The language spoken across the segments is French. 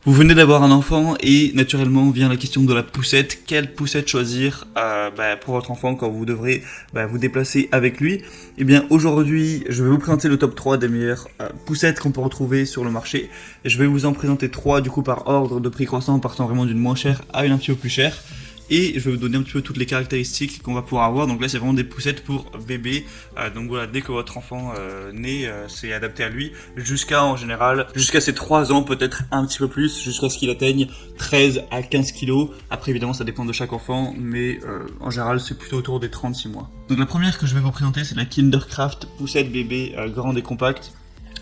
Vous venez d'avoir un enfant et naturellement vient la question de la poussette. Quelle poussette choisir pour votre enfant quand vous devrez vous déplacer avec lui? Eh bien aujourd'hui je vais vous présenter le top 3 des meilleures poussettes qu'on peut retrouver sur le marché. Et je vais vous en présenter 3 du coup par ordre de prix croissant, en partant vraiment d'une moins chère à une un petit peu plus chère. Et je vais vous donner un petit peu toutes les caractéristiques qu'on va pouvoir avoir. Donc là c'est vraiment des poussettes pour bébé. Donc voilà, dès que votre enfant naît, c'est adapté à lui. Jusqu'à ses 3 ans, peut-être un petit peu plus, jusqu'à ce qu'il atteigne 13 à 15 kilos. Après évidemment ça dépend de chaque enfant, mais en général c'est plutôt autour des 36 mois. Donc la première que je vais vous présenter, c'est la Kindercraft poussette bébé grande et compacte.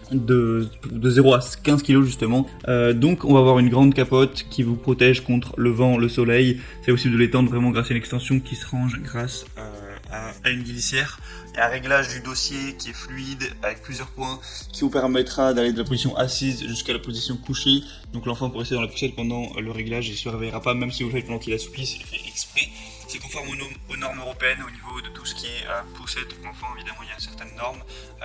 De 0 à 15 kg justement. Donc on va avoir une grande capote qui vous protège contre le vent, le soleil. C'est possible de l'étendre vraiment grâce à une extension qui se range grâce à une glissière. Il y a un réglage du dossier qui est fluide avec plusieurs points qui vous permettra d'aller de la position assise jusqu'à la position couchée. Donc l'enfant peut rester dans la poussette pendant le réglage et ne se réveillera pas, même si vous le faites pendant qu'il assouplit, c'est fait exprès. C'est conforme aux normes européennes au niveau de tout ce qui est poussette pour l'enfant. Évidemment, il y a certaines normes.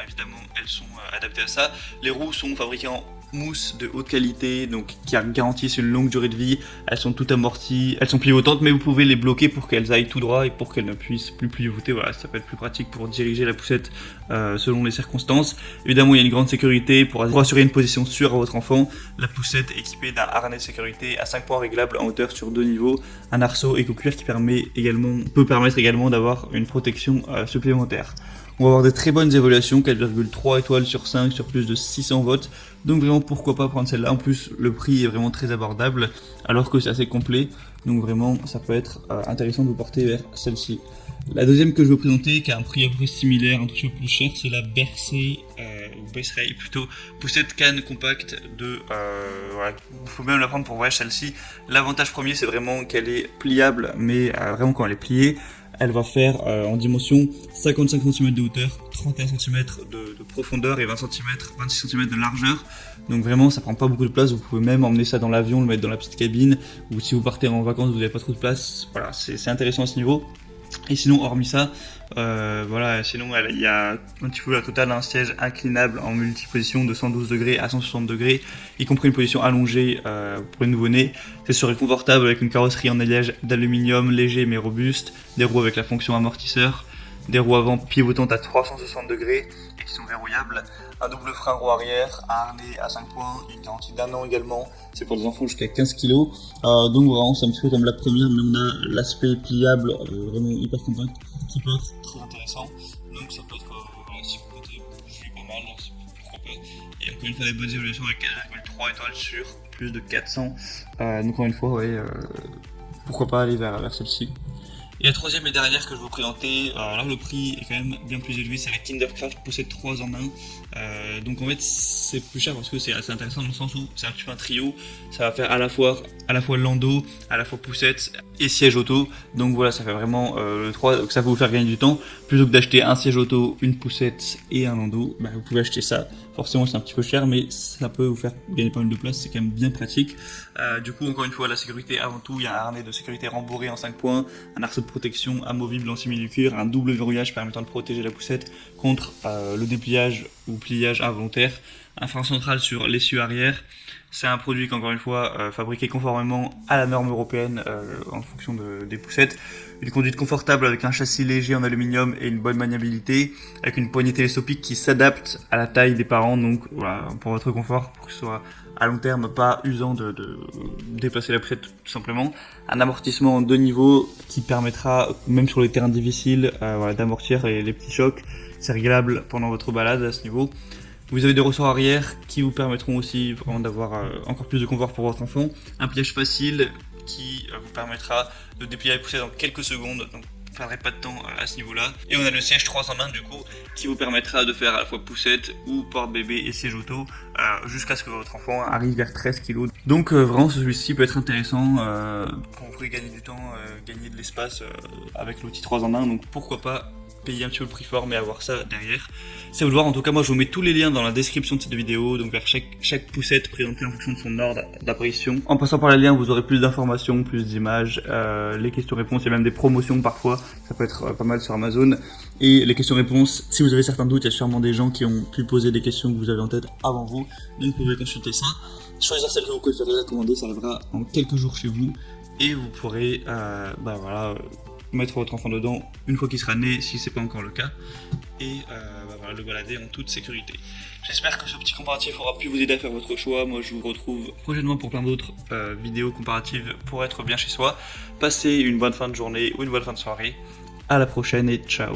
Évidemment, elles sont adaptées à ça. Les roues sont fabriquées en mousse de haute qualité, donc qui garantissent une longue durée de vie. Elles sont toutes amorties, elles sont pivotantes, mais vous pouvez les bloquer pour qu'elles aillent tout droit et pour qu'elles ne puissent plus pivoter. Voilà, ça peut être plus pratique pour diriger la poussette selon les circonstances. Évidemment, il y a une grande sécurité pour assurer une position sûre à votre enfant. La poussette est équipée d'un harnais de sécurité à 5 points réglables en hauteur sur 2 niveaux, un arceau éco-cuir qui peut permettre également d'avoir une protection supplémentaire. On va avoir des très bonnes évaluations, 4,3 étoiles sur 5 sur plus de 600 votes. Donc vraiment pourquoi pas prendre celle-là. En plus le prix est vraiment très abordable alors que c'est assez complet. Donc vraiment ça peut être intéressant de vous porter vers celle-ci. La deuxième que je vais vous présenter, qui a un prix à peu près similaire, un petit peu plus cher, c'est la Bercey, ou Bercey plutôt, poussette canne compacte de... voilà, il faut même la prendre pour voyage celle-ci. L'avantage premier c'est vraiment qu'elle est pliable, mais vraiment quand elle est pliée, elle va faire en dimension 55 cm de hauteur, 31 cm de profondeur et 26 cm de largeur. Donc vraiment ça prend pas beaucoup de place, vous pouvez même emmener ça dans l'avion, le mettre dans la petite cabine, ou si vous partez en vacances vous n'avez pas trop de place. Voilà, c'est intéressant à ce niveau. Et sinon hormis ça, sinon il y a un petit peu la totale un siège inclinable en multiposition de 112 degrés à 160 degrés, y compris une position allongée pour les nouveau-nés. C'est serait confortable avec une carrosserie en alliage d'aluminium léger mais robuste, des roues avec la fonction amortisseur, des roues avant pivotantes à 360 degrés et qui sont verrouillables, un double frein roue arrière, un harnais à 5 points, une garantie d'1 an également, c'est pour des enfants jusqu'à 15 kg. Donc vraiment c'est un petit peu comme la première, mais on a l'aspect pliable vraiment hyper compact qui peut être très intéressant. Donc ça peut être si vous mettez pas mal, pourquoi pas. Et encore une fois des bonnes évaluations avec 4,3 étoiles sur plus de 400. Donc encore une fois pourquoi pas aller vers celle-ci. Et la troisième et dernière que je vais vous présenter, là le prix est quand même bien plus élevé, c'est la Kindercraft poussette 3 en 1. Donc en fait c'est plus cher parce que c'est assez intéressant dans le sens où c'est un petit peu un trio, ça va faire à la fois landau, à la fois poussette et siège auto. Donc voilà, ça fait vraiment le 3, donc ça va vous faire gagner du temps. Plutôt que d'acheter un siège auto, une poussette et un landau, vous pouvez acheter ça. Forcément c'est un petit peu cher, mais ça peut vous faire gagner pas mal de place, c'est quand même bien pratique. Du coup encore une fois la sécurité avant tout, il y a un harnais de sécurité rembourré en 5 points, un arceau de protection amovible en simili-cuir, un double verrouillage permettant de protéger la poussette contre le dépliage ou pliage involontaire, un frein central sur l'essieu arrière. C'est un produit qu'encore une fois fabriqué conformément à la norme européenne en fonction des poussettes. Une conduite confortable avec un châssis léger en aluminium et une bonne maniabilité, avec une poignée télescopique qui s'adapte à la taille des parents, donc voilà, pour votre confort, pour que ce soit à long terme pas usant de déplacer la poussette tout simplement. Un amortissement en 2 niveaux qui permettra, même sur les terrains difficiles, d'amortir les petits chocs. C'est réglable pendant votre balade à ce niveau. Vous avez des ressorts arrière qui vous permettront aussi vraiment d'avoir encore plus de confort pour votre enfant. Un pliage facile qui vous permettra de déplier la poussette en quelques secondes, donc vous ne perdrez pas de temps à ce niveau-là. Et on a le siège 3 en 1 du coup, qui vous permettra de faire à la fois poussette ou porte-bébé et siège auto, jusqu'à ce que votre enfant arrive vers 13 kg. Donc vraiment celui-ci peut être intéressant, quand vous pouvez gagner du temps, gagner de l'espace avec l'outil 3 en 1, donc pourquoi pas payer un petit peu le prix fort mais avoir ça derrière. C'est à vous de voir. En tout cas moi je vous mets tous les liens dans la description de cette vidéo, donc vers chaque poussette présentée en fonction de son ordre d'apparition. En passant par les liens vous aurez plus d'informations, plus d'images, les questions-réponses, il y a même des promotions parfois, ça peut être pas mal sur Amazon. Et les questions-réponses, si vous avez certains doutes, il y a sûrement des gens qui ont pu poser des questions que vous avez en tête avant vous, donc vous pouvez consulter ça. choisir celle que vous préférez, la commander, ça arrivera en quelques jours chez vous et vous pourrez mettre votre enfant dedans une fois qu'il sera né si c'est pas encore le cas et le balader en toute sécurité. J'espère que ce petit comparatif aura pu vous aider à faire votre choix. Moi je vous retrouve prochainement pour plein d'autres vidéos comparatives pour être bien chez soi. Passez une bonne fin de journée ou une bonne fin de soirée. À la prochaine et ciao.